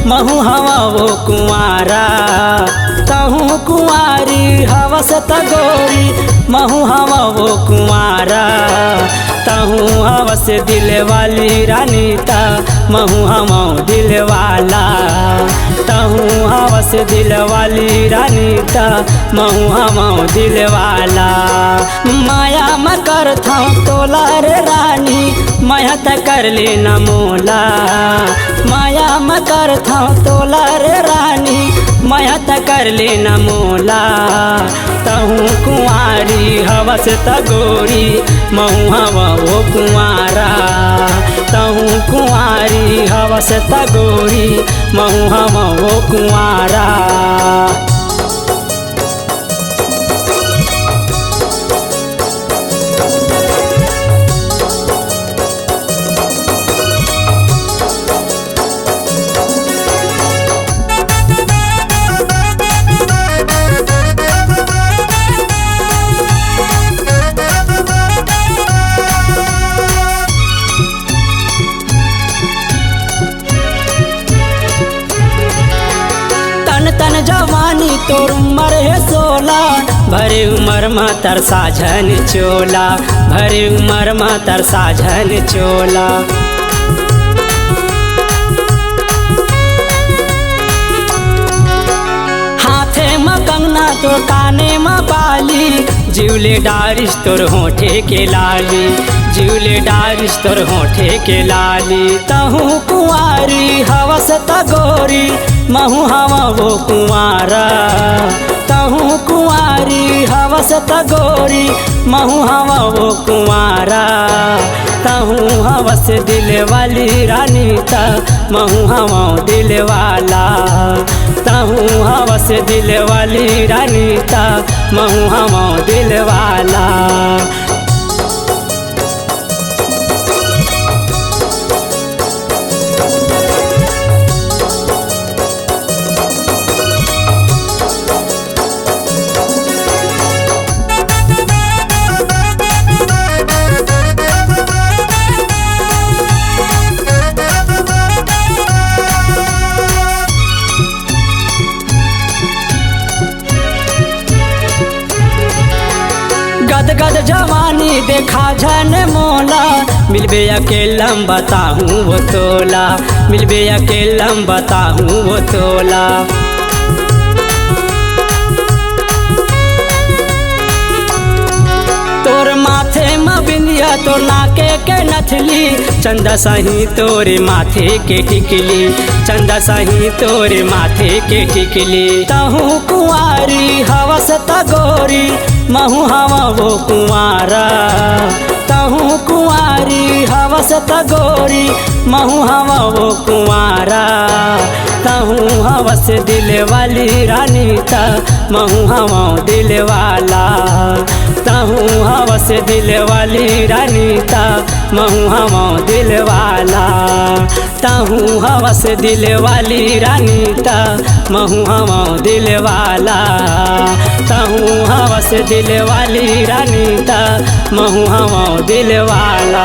महू हवा वो कुंवारा तहू कुंवारी हवस तगोरी। महू हवा वो कुंवारा तहू हवस दिल वाली रानीता। महू हवा दिल वाला तहू हवस दिल वाली रानीता। महू हवा दिल वाला माया मकर था तोला रे रानी माया त कर ले न मोला। माया मकर था तोला रे रानी माया त कर ले न मोला। तहू कुंवारी हवस तगोरी महू हवा वो कुंवारा। तहू कुंवारी हवस तगोरी महू हवा वो कुंवारा। तन जवानी तोर उमर है 16 भरे उमर में तर साझन चोला। भरे उमर में तर साझन चोला। हाथे में कंगना तोर काने में बाली जीवले डारिश तोर होठे के लाली। जीवले डारिश तोर होठे के लाली। तहू कुंवारी हवस तगोरी महू हवा वो कुंवारा। तहू कुंवारी हवस तगोरी महू हवा वो कुंवारा। तहू हवस दिल वाली रानीता। महू हवा दिल वाला तहू हवस दिल वाली रानीता। महू हवा दिल वाला। गद गद जवानी देखा झन मोला मिलबे अकेलम बताहूँ वो तोला। मिलबे अकेलम बताहूँ वो तोला। तोर माथे में बिंदिया तोर नाके के नथली चंदा सही तोरे माथे के टिकली। चंदा सही तोरे माथे के टिकली। तहू कुंवारी हवस तगोरी महू हवा वो कुंवारा। तहू कुंवारी हवस तगोरी महू हवा वो कुंवारा। तहू हवस दिल वाली रानीता। महू हवा दिल वाला तहू हवस दिल वाली रानीता। महू हवा दिल वाला तहू हवस दिल वाली रानीता। महू हवा दिल वाला तहू हवस दिल वाली रानीता। महू हवा दिल वाला।